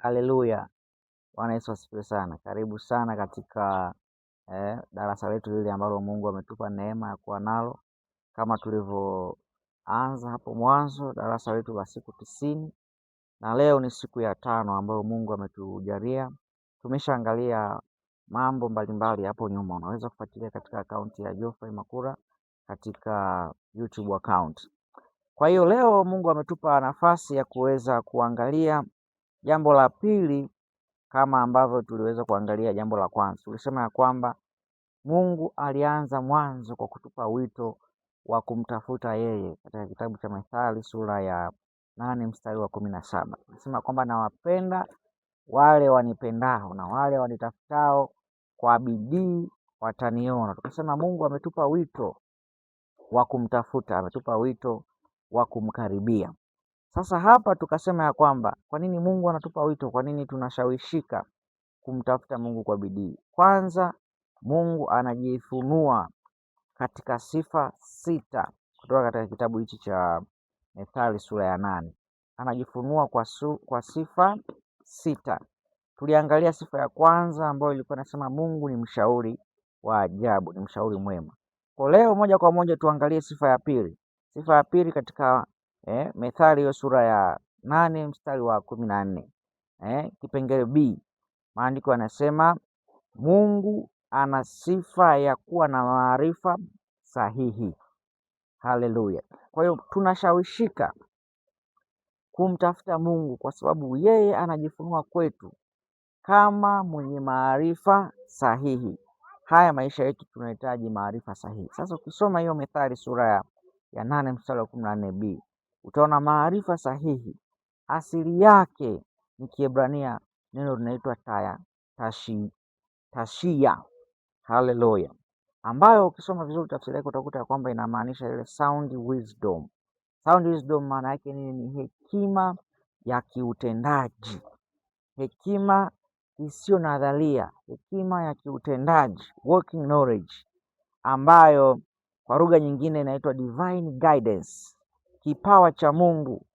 Haleluya. Bwana Yesu asifiwe sana. Karibu sana katika darasa letu hili ambalo Mungu ametupa neema ya kuwa nalo. Kama tulivyoanza hapo mwanzo, darasa letu la siku 90, na leo ni siku ya 5 ambayo Mungu ametujalia. Tumeshaangalia mambo mbalimbali hapo nyuma. Unaweza kufuatilia katika akaunti ya Geoffrey Makura katika YouTube account. Kwa hiyo leo Mungu ametupa nafasi ya kuweza kuangalia jambo la pili, kama ambavyo tuliweza kuangalia jambo la kwanza. Tulisema ya kwamba Mungu alianza mwanzo kwa kutupa wito wa kumtafuta yeye katika kitabu cha Methali sura ya 8 mstari wa 17. Tulisema kwamba nawapenda wale wanipendao na wale wanitafutao kwa bidii wataniona. Tukasema Mungu ametupa wito wa kumtafuta, ametupa wito wa kumkaribia. Sasa hapa tukasema ya kwamba kwa nini Mungu anatupa wito, kwa nini tunashawishika kumtafuta Mungu kwa bidii. Kwanza, Mungu anajifunua katika sifa 6 kutoka katika kitabu hichi cha Methali sura ya 8. Anajifunua kwa sifa 6. Tuliangalia sifa ya kwanza ambayo ilikuwa nasema Mungu ni mshauri wa ajabu, ni mshauri mwema. Kwa leo moja kwa moja tuangalie sifa ya pili. Sifa ya pili katika Methali hiyo sura ya 8 mstari wa 14. Kipengele B. Maandiko yanasema Mungu ana sifa ya kuwa na maarifa sahihi. Haleluya. Kwa hiyo tunashawishika kumtafuta Mungu kwa sababu yeye anajifunua kwetu kama mwenye maarifa sahihi. Haya maisha yetu tunahitaji maarifa sahihi. Sasa ukisoma hiyo Methali sura ya 8 mstari wa 14b, utaona maarifa sahihi asili yake ni Kiebrania, neno linaitwa tashia. Haleluya. Ambayo ukisoma vizuri tafsiri yake utakuta kwamba inamaanisha ile sound wisdom. Sound wisdom maana yake ni hekima ya kiutendaji, hekima isiyo nadharia, hekima ya kiutendaji, working knowledge, ambayo kwa lugha nyingine inaitwa divine guidance. Kipawa cha Mungu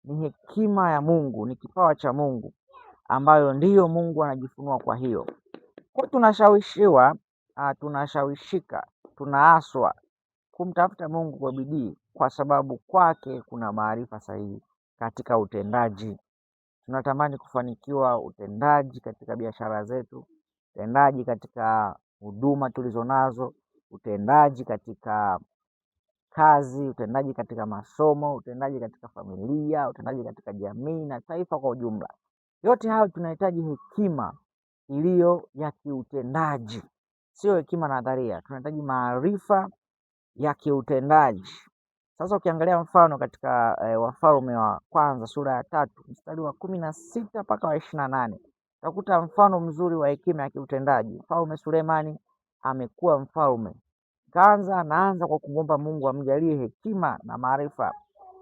ni hekima ya Mungu, ni kipawa cha Mungu ambayo ndiyo Mungu anajifunua. Kwa hiyo kwa tunashawishiwa, tunashawishika, tunaaswa kumtafuta Mungu kwa bidii kwa sababu kwake kuna maarifa sahihi katika utendaji. Tunatamani kufanikiwa utendaji katika biashara zetu, utendaji katika huduma tulizonazo, utendaji katika kazi, utendaji katika masomo, utendaji katika familia, utendaji katika jamii na taifa kwa ujumla. Yote hayo tunahitaji hekima iliyo ya kiutendaji, sio hekima nadharia. Tunahitaji maarifa ya kiutendaji. Sasa ukiangalia mfano katika Wafalme wa kwanza sura ya 3 mstari wa 16 mpaka wa 28, utakuta mfano mzuri wa hekima ya kiutendaji. Mfalme Sulemani amekuwa mfalme, anaanza kwa kumwomba Mungu amjalie hekima na maarifa,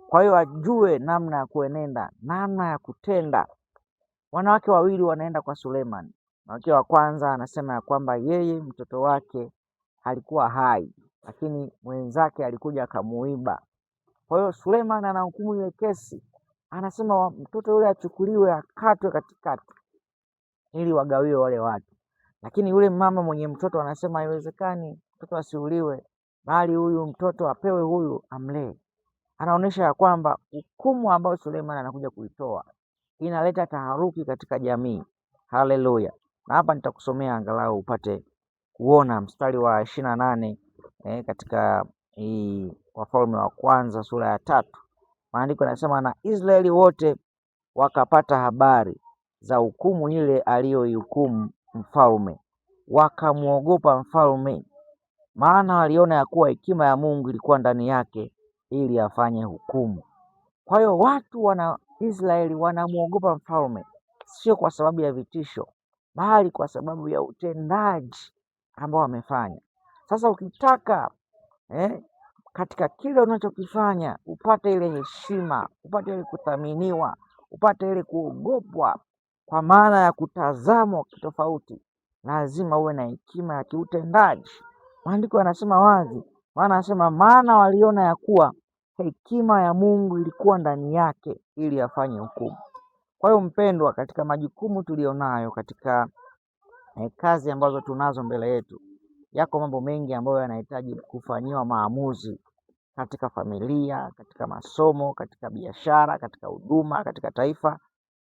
kwa hiyo ajue namna ya kuenenda, namna ya kutenda. Wanawake wawili wanaenda kwa Sulemani. Mwanamke wa kwanza anasema ya kwamba yeye mtoto wake alikuwa hai, lakini mwenzake alikuja akamuiba. Kwa hiyo Sulemani anahukumu ile kesi, anasema mtoto yule achukuliwe akatwe katikati ili wagawiwe wale watu. Lakini yule mama mwenye mtoto anasema haiwezekani, mtoto asiuliwe, bali huyu mtoto apewe huyu amlee. Anaonyesha ya kwamba hukumu ambayo Sulemani anakuja kuitoa inaleta taharuki katika jamii. Haleluya. Na hapa nitakusomea angalau upate kuona mstari wa 28 katika Wafalme wa kwanza sura ya 3. Maandiko yanasema na Israeli wote wakapata habari za hukumu ile aliyoihukumu mfalme, wakamuogopa mfalme, maana waliona ya kuwa hekima ya Mungu ilikuwa ndani yake ili afanye hukumu. Kwa hiyo watu wana Israeli wanamuogopa mfalme, sio kwa sababu ya vitisho, bali kwa sababu ya utendaji ambao wamefanya. Sasa ukitaka katika kile unachokifanya upate ile heshima, upate ile kuthaminiwa, upate ile kuogopwa kwa maana ya kutazamwa kitofauti, lazima uwe na hekima ya kiutendaji. Maandiko yanasema wazi, maana waliona ya kuwa hekima ya Mungu ilikuwa ndani yake ili afanye hukumu. Kwa hiyo mpendwa, katika majukumu tulionayo, katika kazi ambazo tunazo mbele yetu, yako mambo mengi ambayo yanahitaji kufanyiwa maamuzi katika familia, katika masomo, katika biashara, katika huduma, katika taifa.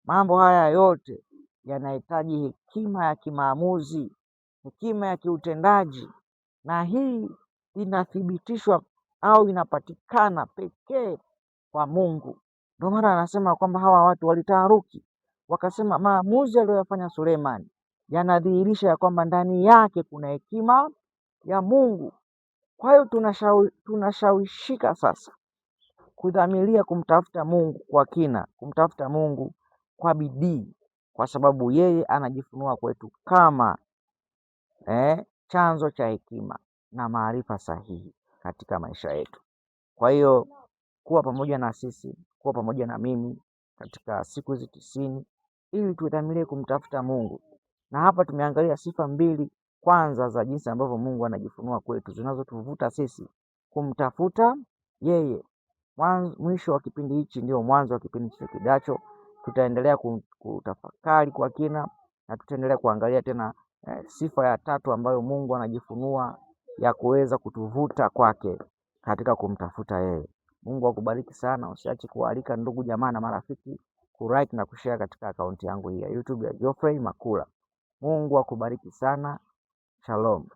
Mambo haya yote yanahitaji hekima ya kimaamuzi, hekima ya kiutendaji, na hii inathibitishwa au inapatikana pekee kwa Mungu. Ndio maana anasema kwamba hawa watu walitaharuki, wakasema maamuzi aliyoyafanya Sulemani yanadhihirisha ya kwamba ndani yake kuna hekima ya Mungu. Kwa hiyo tunashawishika sasa kudhamiria kumtafuta Mungu kwa kina, kumtafuta Mungu kwa bidii, kwa sababu yeye anajifunua kwetu kama chanzo cha hekima na maarifa sahihi katika maisha yetu. Kwa hiyo kuwa pamoja na sisi, kuwa pamoja na mimi katika siku hizi 90 ili tudhamirie kumtafuta Mungu. Na hapa tumeangalia sifa mbili kwanza za jinsi ambavyo Mungu anajifunua kwetu, zinazotuvuta sisi kumtafuta yeye. Mwisho wa kipindi hichi ndio mwanzo wa kipindi kijacho. Tutaendelea kutafakari kwa kina na tutaendelea kuangalia tena sifa ya tatu ambayo Mungu anajifunua ya kuweza kutuvuta kwake katika kumtafuta yeye. Mungu akubariki sana. Usiache kualika ndugu jamaa na marafiki kulike na kushare katika akaunti yangu hii ya YouTube ya Geoffrey Makula. Mungu akubariki sana. Shalom.